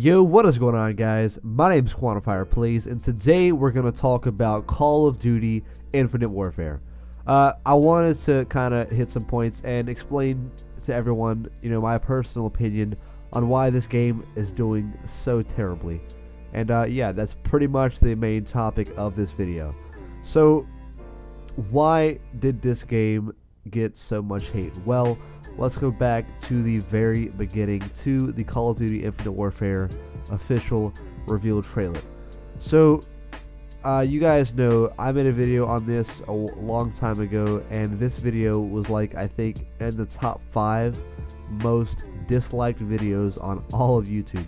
Yo, what is going on, guys? My name's Quantifier Please, and today we're going to talk about Call of Duty Infinite Warfare. I wanted to kind of hit some points and explain to everyone, my personal opinion on why this game is doing so terribly. And yeah, that's pretty much the main topic of this video. So, why did this game get so much hate? Well, let's go back to the very beginning, to the Call of Duty Infinite Warfare official reveal trailer. So, you guys know I made a video on this a long time ago, and this video was like, I think, in the top 5 most disliked videos on all of YouTube.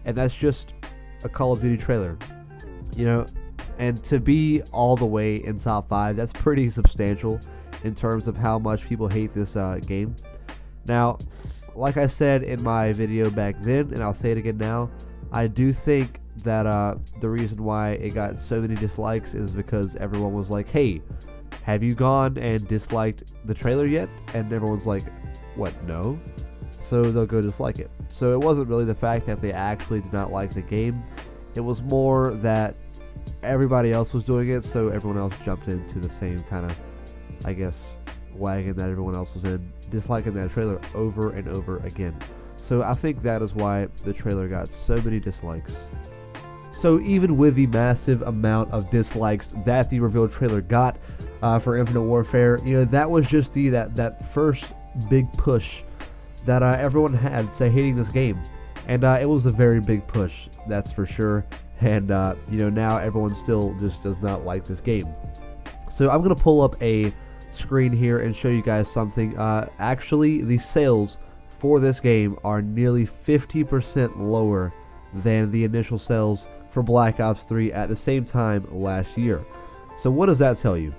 And that's just a Call of Duty trailer, and to be all the way in top 5, that's pretty substantial in terms of how much people hate this game. Now, like I said in my video back then, and I'll say it again now, I do think that the reason why it got so many dislikes is because everyone was like, hey, have you gone and disliked the trailer yet? And everyone's like, what, no? So they'll go dislike it. So it wasn't really the fact that they actually did not like the game. It was more that everybody else was doing it, so everyone else jumped into the same kind of, I guess, wagon that everyone else was in, disliking that trailer over and over again. So I think that is why the trailer got so many dislikes. So even with the massive amount of dislikes that the reveal trailer got for Infinite Warfare, that was just that first big push that everyone had to hating this game. And it was a very big push, that's for sure. And now everyone still just does not like this game. So I'm going to pull up a screen here and show you guys something. Actually, the sales for this game are nearly 50% lower than the initial sales for Black Ops 3 at the same time last year. So what does that tell you?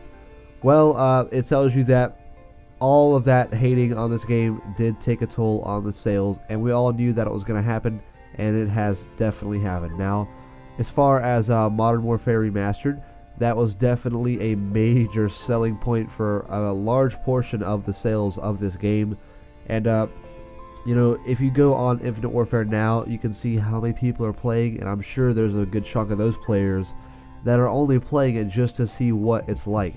Well, it tells you that all of that hating on this game did take a toll on the sales, and we all knew that it was going to happen, and it has definitely happened. Now, as far as Modern Warfare Remastered, that was definitely a major selling point for a large portion of the sales of this game. And if you go on Infinite Warfare now, you can see how many people are playing, and I'm sure there's a good chunk of those players that are only playing it just to see what it's like.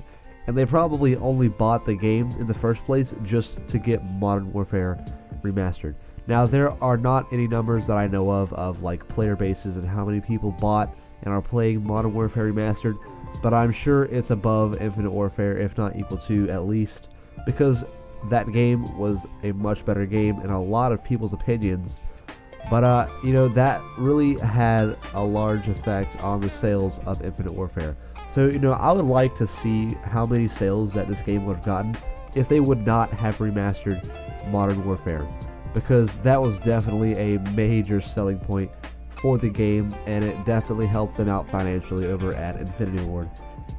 And they probably only bought the game in the first place just to get Modern Warfare Remastered. Now, there are not any numbers that I know of like player bases and how many people bought and are playing Modern Warfare Remastered, but I'm sure it's above Infinite Warfare, if not equal to at least, because that game was a much better game in a lot of people's opinions. But that really had a large effect on the sales of Infinite Warfare. So I would like to see how many sales that this game would have gotten if they would not have remastered Modern Warfare, because that was definitely a major selling point for the game, and it definitely helped them out financially over at Infinity Ward.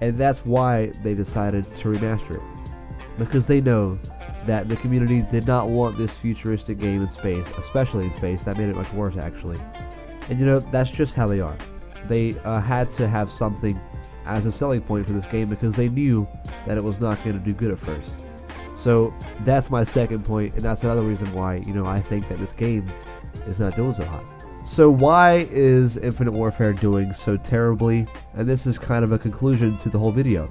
And that's why they decided to remaster it, because they know that the community did not want this futuristic game in space, especially in space. That made it much worse, actually. And that's just how they are. They had to have something as a selling point for this game because they knew that it was not going to do good at first. So that's my second point, and that's another reason why I think that this game is not doing so hot. So why is Infinite Warfare doing so terribly? And this is kind of a conclusion to the whole video.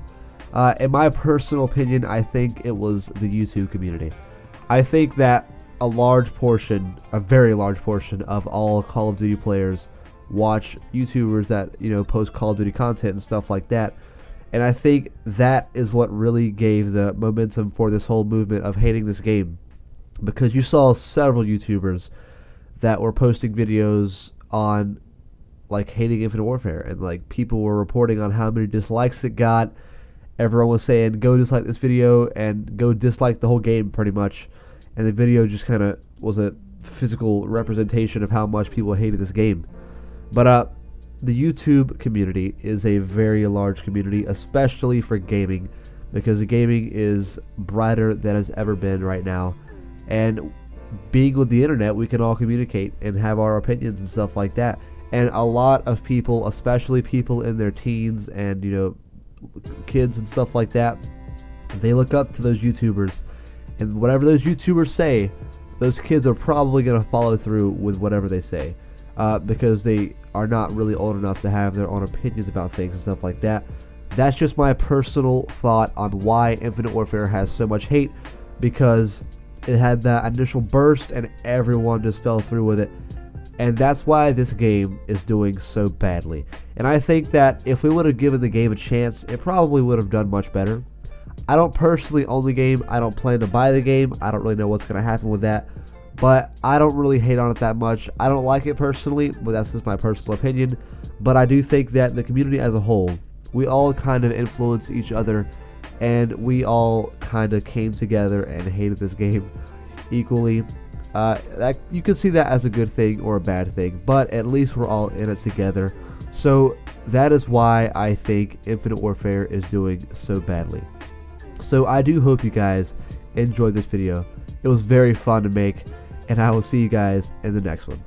In my personal opinion, I think it was the YouTube community. I think that a very large portion of all Call of Duty players watch YouTubers that post Call of Duty content and stuff like that. And I think that is what really gave the momentum for this whole movement of hating this game, because you saw several YouTubers that were posting videos on like hating Infinite Warfare, and like people were reporting on how many dislikes it got. Everyone was saying go dislike this video and go dislike the whole game pretty much, and the video just kind of was a physical representation of how much people hated this game. But the YouTube community is a very large community, especially for gaming, because the gaming is brighter than it's ever been right now. And being with the internet, we can all communicate and have our opinions and stuff like that. And a lot of people, especially people in their teens and kids and stuff like that, they look up to those YouTubers, and whatever those YouTubers say, those kids are probably going to follow through with whatever they say. because they are not really old enough to have their own opinions about things and stuff like that. That's just my personal thought on why Infinite Warfare has so much hate, because it had that initial burst and everyone just fell through with it. And that's why this game is doing so badly. And I think that if we would have given the game a chance, it probably would have done much better. I don't personally own the game. I don't plan to buy the game. I don't really know what's going to happen with that. But I don't really hate on it that much. I don't like it personally, but that's just my personal opinion. But I do think that the community as a whole, we all kind of influence each other, and we all kind of came together and hated this game equally. You can see that as a good thing or a bad thing, but at least we're all in it together. So that is why I think Infinite Warfare is doing so badly. So I do hope you guys enjoyed this video. It was very fun to make, and I will see you guys in the next one.